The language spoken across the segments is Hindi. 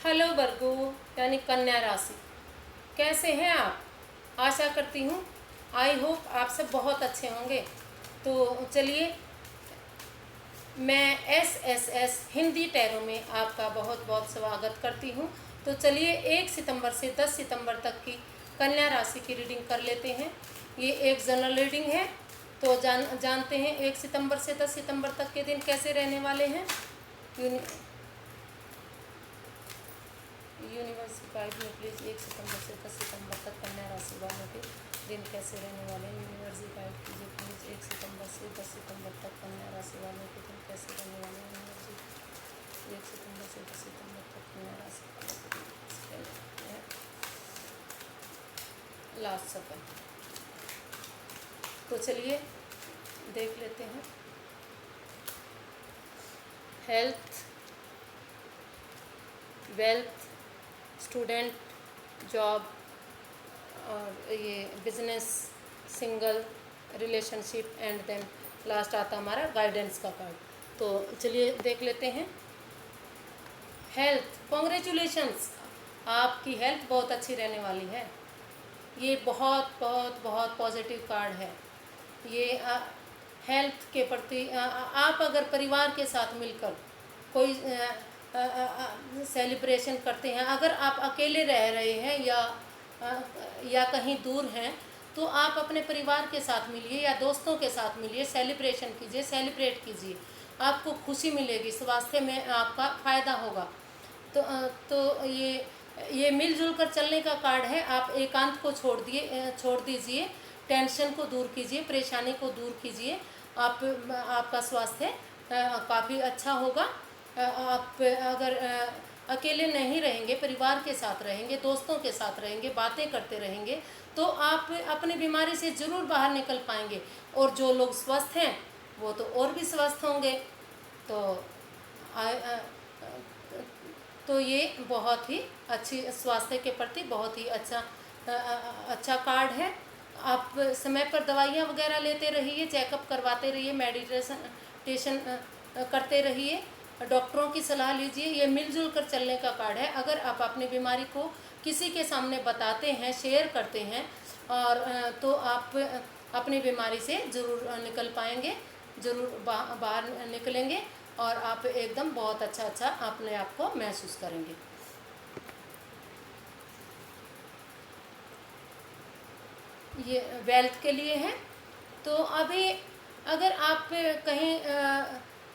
हेलो वर्गो यानी कन्या राशि, कैसे हैं आप। आशा करती हूँ, आई होप आप सब बहुत अच्छे होंगे। तो चलिए, मैं एस हिंदी टैरो में आपका बहुत बहुत स्वागत करती हूँ। तो चलिए 1 सितंबर से 10 सितंबर तक की कन्या राशि की रीडिंग कर लेते हैं। ये एक जनरल रीडिंग है, तो जानते हैं 1 सितंबर से 10 सितंबर तक के दिन कैसे रहने वाले हैं। यूनिवर्स गाइड में प्लीज़ 1 सितंबर से 10 सितंबर तक कन्या राशि वालों के दिन कैसे रहने वाले हैं। यूनिवर्स गाइड कीजिए प्लीज़ 1 सितंबर से 10 सितंबर तक कन्या राशि वालों के दिन कैसे रहने वाले हैं। यूनिवर्स 1 सितंबर से 10 सितंबर तक कन्या राशि वालों के दिन कैसे रहने वाले हैं। लास्ट सेकंड, तो चलिए देख लेते हैं। हेल्थ, वेल्थ, स्टूडेंट, जॉब और ये business, single, relationship and then last आता हमारा गाइडेंस का कार्ड। तो चलिए देख लेते हैं। हेल्थ, कॉन्ग्रेचुलेशंस, आपकी हेल्थ बहुत अच्छी रहने वाली है। ये बहुत बहुत बहुत पॉजिटिव कार्ड है। ये हेल्थ के प्रति आप अगर परिवार के साथ मिलकर कोई सेलिब्रेशन करते हैं, अगर आप अकेले रह रहे हैं या कहीं दूर हैं, तो आप अपने परिवार के साथ मिलिए या दोस्तों के साथ मिलिए, सेलिब्रेशन कीजिए, सेलिब्रेट कीजिए, आपको खुशी मिलेगी, स्वास्थ्य में आपका फ़ायदा होगा। तो ये मिलजुल कर चलने का कार्ड है। आप एकांत को छोड़ दीजिए, टेंशन को दूर कीजिए, परेशानी को दूर कीजिए। आपका स्वास्थ्य काफ़ी अच्छा होगा। आप अगर अकेले नहीं रहेंगे, परिवार के साथ रहेंगे, दोस्तों के साथ रहेंगे, बातें करते रहेंगे, तो आप अपनी बीमारी से ज़रूर बाहर निकल पाएंगे। और जो लोग स्वस्थ हैं वो तो और भी स्वस्थ होंगे। तो ये बहुत ही अच्छी, स्वास्थ्य के प्रति बहुत ही अच्छा कार्ड है। आप समय पर दवाइयाँ वगैरह लेते रहिए, चेकअप करवाते रहिए, मेडिटेशन करते रहिए, डॉक्टरों की सलाह लीजिए। ये मिलजुल कर चलने का कार्ड है। अगर आप अपनी बीमारी को किसी के सामने बताते हैं, शेयर करते हैं, और तो आप अपनी बीमारी से ज़रूर निकल पाएंगे, ज़रूर बाहर निकलेंगे और आप एकदम बहुत अच्छा अपने आप को महसूस करेंगे। ये वेल्थ के लिए है। तो अभी अगर आप कहीं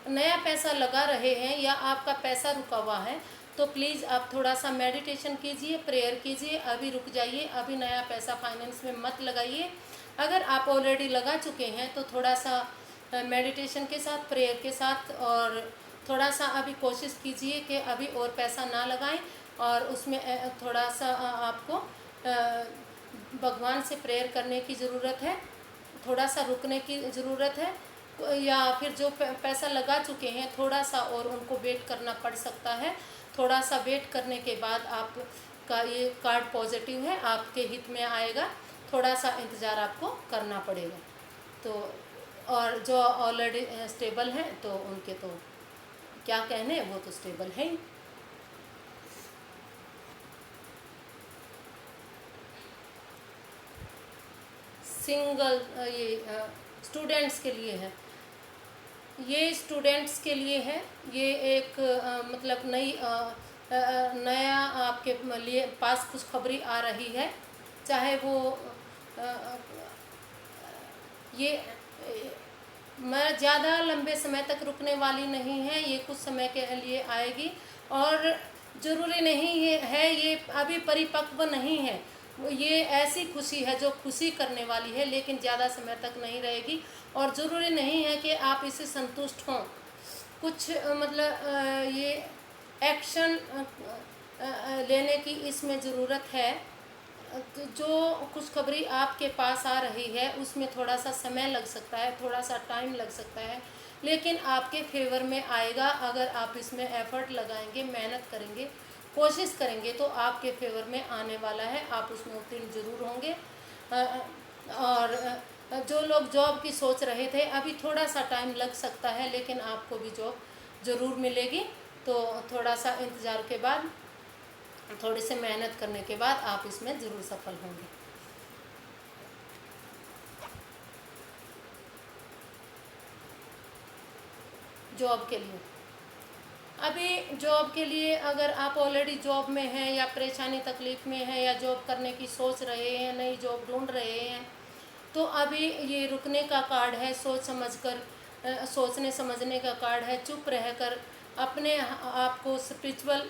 नया पैसा लगा रहे हैं या आपका पैसा रुका हुआ है, तो प्लीज़ आप थोड़ा सा मेडिटेशन कीजिए, प्रेयर कीजिए। अभी रुक जाइए, अभी नया पैसा फाइनेंस में मत लगाइए। अगर आप ऑलरेडी लगा चुके हैं तो थोड़ा सा मेडिटेशन के साथ, प्रेयर के साथ, और थोड़ा सा अभी कोशिश कीजिए कि अभी और पैसा ना लगाएं, और उसमें थोड़ा सा आपको भगवान से प्रेयर करने की ज़रूरत है, थोड़ा सा रुकने की ज़रूरत है। या फिर जो पैसा लगा चुके हैं, थोड़ा सा और उनको वेट करना पड़ सकता है। थोड़ा सा वेट करने के बाद आपका ये कार्ड पॉजिटिव है, आपके हित में आएगा। थोड़ा सा इंतज़ार आपको करना पड़ेगा। तो और जो ऑलरेडी स्टेबल हैं तो उनके तो क्या कहने, वो तो स्टेबल है ही। सिंगल, ये स्टूडेंट्स के लिए है। ये स्टूडेंट्स के लिए है। ये एक मतलब नया आपके लिए पास खुशखबरी आ रही है। चाहे वो ये मैं ज़्यादा लंबे समय तक रुकने वाली नहीं है, ये कुछ समय के लिए आएगी। और ज़रूरी नहीं ये अभी परिपक्व नहीं है। ये ऐसी खुशी है जो खुशी करने वाली है, लेकिन ज़्यादा समय तक नहीं रहेगी। और ज़रूरी नहीं है कि आप इससे संतुष्ट हों। कुछ मतलब ये एक्शन लेने की इसमें ज़रूरत है। तो जो खुशखबरी आपके पास आ रही है उसमें थोड़ा सा समय लग सकता है, थोड़ा सा टाइम लग सकता है, लेकिन आपके फेवर में आएगा। अगर आप इसमें एफर्ट लगाएंगे, मेहनत करेंगे, कोशिश करेंगे, तो आपके फेवर में आने वाला है। आप उसमें उत्तीर्ण जरूर होंगे। और जो लोग जॉब की सोच रहे थे, अभी थोड़ा सा टाइम लग सकता है, लेकिन आपको भी जॉब ज़रूर मिलेगी। तो थोड़ा सा इंतज़ार के बाद थोड़ी से मेहनत करने के बाद आप इसमें ज़रूर सफल होंगे। जॉब के लिए, अभी जॉब के लिए अगर आप ऑलरेडी जॉब में हैं या परेशानी तकलीफ़ में हैं या जॉब करने की सोच रहे हैं, नई जॉब ढूंढ रहे हैं, तो अभी ये रुकने का कार्ड है, सोच समझकर सोचने समझने का कार्ड है, चुप रहकर अपने आप को स्पिरिचुअल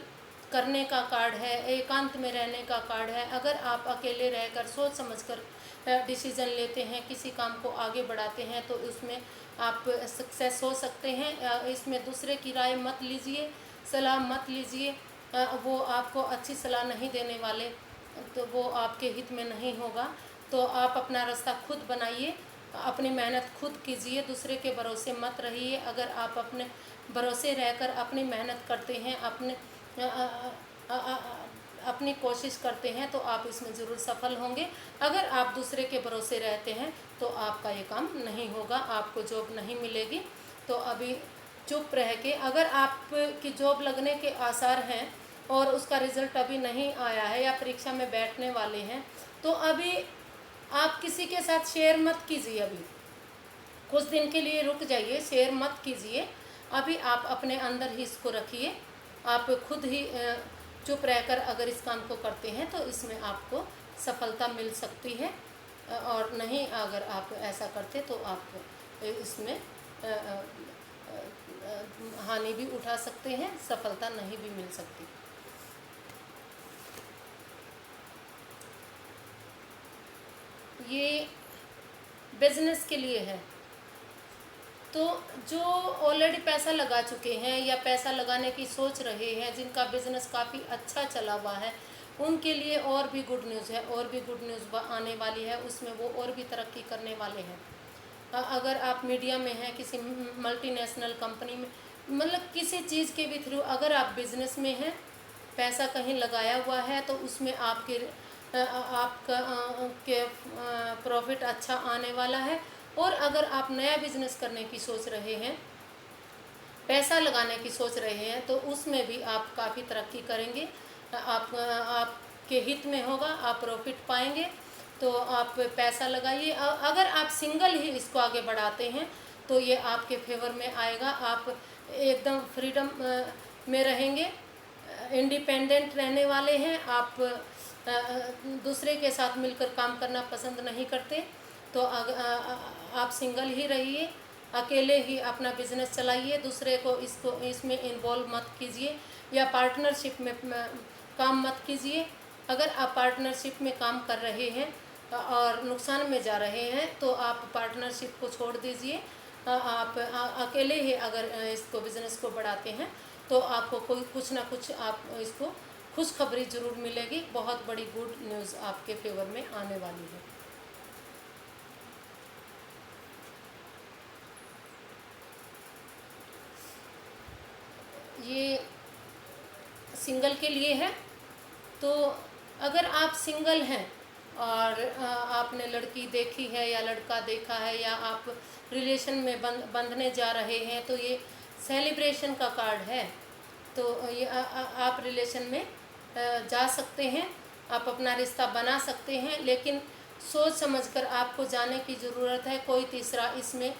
करने का कार्ड है, एकांत में रहने का कार्ड है। अगर आप अकेले रहकर सोच समझकर डिसीज़न लेते हैं, किसी काम को आगे बढ़ाते हैं, तो उसमें आप सक्सेस हो सकते हैं। इसमें दूसरे की राय मत लीजिए, सलाह मत लीजिए, वो आपको अच्छी सलाह नहीं देने वाले, तो वो आपके हित में नहीं होगा। तो आप अपना रास्ता खुद बनाइए, अपनी मेहनत खुद कीजिए, दूसरे के भरोसे मत रहिए। अगर आप अपने भरोसे रहकर अपनी मेहनत करते हैं, अपनी कोशिश करते हैं, तो आप इसमें ज़रूर सफल होंगे। अगर आप दूसरे के भरोसे रहते हैं तो आपका ये काम नहीं होगा, आपको जॉब नहीं मिलेगी। तो अभी चुप रह के, अगर आपकी जॉब लगने के आसार हैं और उसका रिज़ल्ट अभी नहीं आया है या परीक्षा में बैठने वाले हैं, तो अभी आप किसी के साथ शेयर मत कीजिए। अभी कुछ दिन के लिए रुक जाइए, शेयर मत कीजिए। अभी आप अपने अंदर ही इसको रखिए। आप खुद ही चुप रहकर अगर इस काम को करते हैं तो इसमें आपको सफलता मिल सकती है, और नहीं अगर आप ऐसा करते तो आप इसमें हानि भी उठा सकते हैं, सफलता नहीं भी मिल सकती। ये बिजनेस के लिए है। तो जो ऑलरेडी पैसा लगा चुके हैं या पैसा लगाने की सोच रहे हैं, जिनका बिज़नेस काफ़ी अच्छा चला हुआ है, उनके लिए और भी गुड न्यूज़ है, और भी गुड न्यूज़ आने वाली है। उसमें वो और भी तरक्की करने वाले हैं। अगर आप मीडिया में हैं, किसी मल्टीनेशनल कंपनी में, मतलब किसी चीज़ के भी थ्रू अगर आप बिज़नेस में हैं, पैसा कहीं लगाया हुआ है, तो उसमें आपका के प्रॉफिट अच्छा आने वाला है। और अगर आप नया बिजनेस करने की सोच रहे हैं, पैसा लगाने की सोच रहे हैं, तो उसमें भी आप काफ़ी तरक्की करेंगे। आपके हित में होगा, आप प्रॉफिट पाएंगे। तो आप पैसा लगाइए। अगर आप सिंगल ही इसको आगे बढ़ाते हैं तो ये आपके फेवर में आएगा। आप एकदम फ्रीडम में रहेंगे, इंडिपेंडेंट रहने वाले हैं। आप दूसरे के साथ मिलकर काम करना पसंद नहीं करते, तो आप सिंगल ही रहिए, अकेले ही अपना बिजनेस चलाइए, दूसरे को इसमें इन्वॉल्व मत कीजिए या पार्टनरशिप में काम मत कीजिए। अगर आप पार्टनरशिप में काम कर रहे हैं और नुकसान में जा रहे हैं तो आप पार्टनरशिप को छोड़ दीजिए। आप अकेले ही अगर इसको बिज़नेस को बढ़ाते हैं तो आपको कुछ ना कुछ आप इसको खुशखबरी ज़रूर मिलेगी। बहुत बड़ी गुड न्यूज़ आपके फेवर में आने वाली है। ये सिंगल के लिए है। तो अगर आप सिंगल हैं और आपने लड़की देखी है या लड़का देखा है या आप रिलेशन में बंधने जा रहे हैं, तो ये सेलिब्रेशन का कार्ड है। तो ये आप रिलेशन में जा सकते हैं, आप अपना रिश्ता बना सकते हैं, लेकिन सोच समझकर आपको जाने की ज़रूरत है। कोई तीसरा इसमें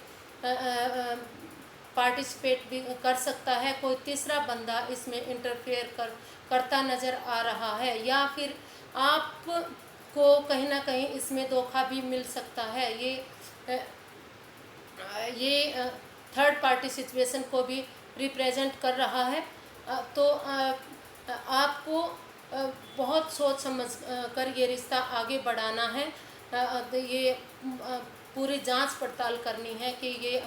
पार्टिसिपेट भी कर सकता है, कोई तीसरा बंदा इसमें इंटरफेयर करता नज़र आ रहा है, या फिर आपको कहीं ना कहीं इसमें धोखा भी मिल सकता है। ये थर्ड पार्टी सिचुएशन को भी रिप्रेजेंट कर रहा है। तो आपको बहुत सोच समझ कर ये रिश्ता आगे बढ़ाना है। ये पूरी जांच पड़ताल करनी है कि ये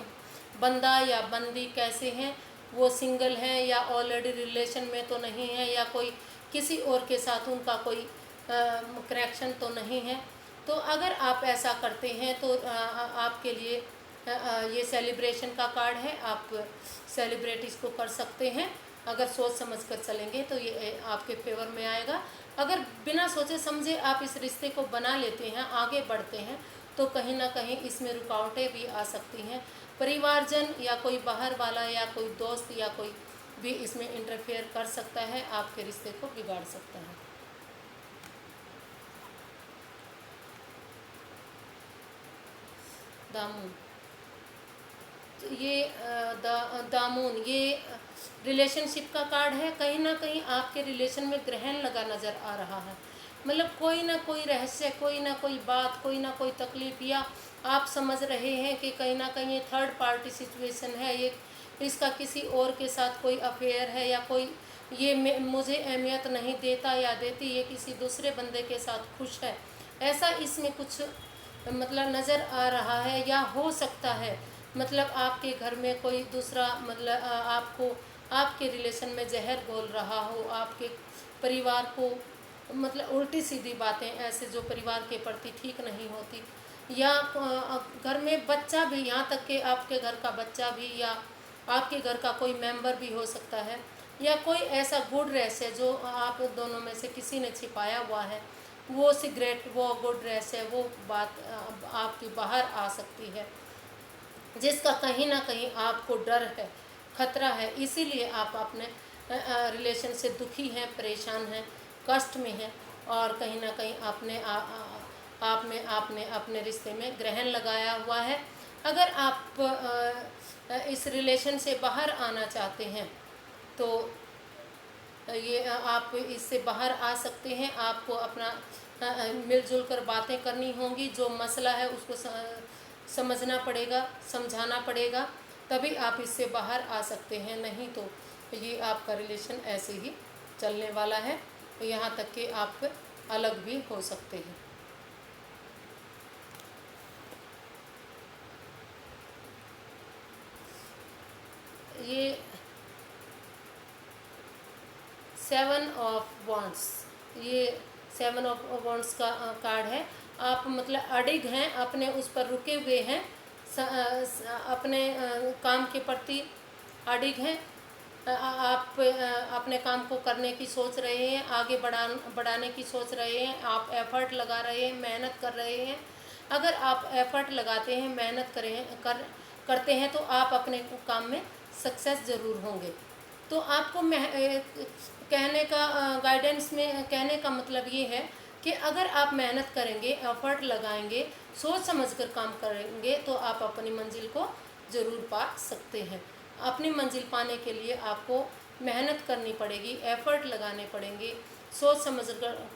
बंदा या बंदी कैसे हैं, वो सिंगल हैं या ऑलरेडी रिलेशन में तो नहीं है, या कोई किसी और के साथ उनका कोई कनेक्शन तो नहीं है। तो अगर आप ऐसा करते हैं तो आपके लिए ये सेलिब्रेशन का कार्ड है। आप सेलिब्रेट इसको कर सकते हैं। अगर सोच समझ कर चलेंगे तो ये आपके फेवर में आएगा। अगर बिना सोचे समझे आप इस रिश्ते को बना लेते हैं, आगे बढ़ते हैं, तो कहीं ना कहीं इसमें रुकावटें भी आ सकती हैं। परिवारजन या कोई बाहर वाला या कोई दोस्त या कोई भी इसमें इंटरफेयर कर सकता है, आपके रिश्ते को बिगाड़ सकता है। दामून, तो ये दामून ये रिलेशनशिप का कार्ड है। कहीं ना कहीं आपके रिलेशन में ग्रहण लगा नज़र आ रहा है, मतलब कोई ना कोई रहस्य, कोई ना कोई बात, कोई ना कोई तकलीफ, या आप समझ रहे हैं कि कहीं ना कहीं ये थर्ड पार्टी सिचुएशन है, ये इसका किसी और के साथ कोई अफेयर है, या कोई ये मुझे अहमियत नहीं देता या देती, ये किसी दूसरे बंदे के साथ खुश है, ऐसा इसमें कुछ मतलब नज़र आ रहा है। या हो सकता है मतलब आपके घर में कोई दूसरा मतलब आपको आपके रिलेशन में जहर घोल रहा हो, आपके परिवार को मतलब उल्टी सीधी बातें ऐसे जो परिवार के प्रति ठीक नहीं होती, या घर में बच्चा भी, यहाँ तक कि आपके घर का बच्चा भी या आपके घर का कोई मेंबर भी हो सकता है, या कोई ऐसा गुड रहस्य जो आप दोनों में से किसी ने छिपाया हुआ है, वो सिगरेट, वो गुड रहस्य, वो बात आपकी बाहर आ सकती है, जिसका कहीं ना कहीं आपको डर है, खतरा है। इसीलिए आप अपने रिलेशन से दुखी हैं, परेशान हैं, कष्ट में हैं, और कहीं ना कहीं आपने अपने रिश्ते में ग्रहण लगाया हुआ है। अगर आप इस रिलेशन से बाहर आना चाहते हैं तो ये आप इससे बाहर आ सकते हैं। आपको अपना मिलजुल कर बातें करनी होंगी, जो मसला है उसको समझना पड़ेगा, समझाना पड़ेगा, तभी आप इससे बाहर आ सकते हैं। नहीं तो ये आपका रिलेशन ऐसे ही चलने वाला है, यहाँ तक कि आप अलग भी हो सकते हैं। ये 7 ऑफ वॉन्ड्स, ये 7 ऑफ वॉन्ड्स का कार्ड है। आप मतलब अडिग हैं, अपने उस पर रुके हुए हैं, अपने काम के प्रति अडिग हैं, आप अपने काम को करने की सोच रहे हैं, आगे बढ़ाने की सोच रहे हैं, आप एफर्ट लगा रहे हैं, मेहनत कर रहे हैं। अगर आप एफर्ट लगाते हैं, मेहनत करते हैं तो आप अपने काम में सक्सेस ज़रूर होंगे। तो आपको कहने का गाइडेंस में कहने का मतलब ये है कि अगर आप मेहनत करेंगे, एफर्ट लगाएंगे, सोच समझकर काम करेंगे, तो आप अपनी मंजिल को ज़रूर पा सकते हैं। अपनी मंजिल पाने के लिए आपको मेहनत करनी पड़ेगी, एफर्ट लगाने पड़ेंगे, सोच समझ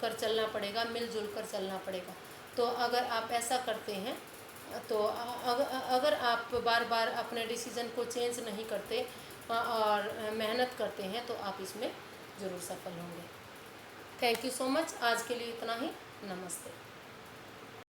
कर चलना पड़ेगा, मिलजुल कर चलना पड़ेगा। तो अगर आप ऐसा करते हैं तो अगर आप बार बार अपने डिसीज़न को चेंज नहीं करते और मेहनत करते हैं तो आप इसमें ज़रूर सफल होंगे। Thank you so much. आज के लिए इतना ही। नमस्ते।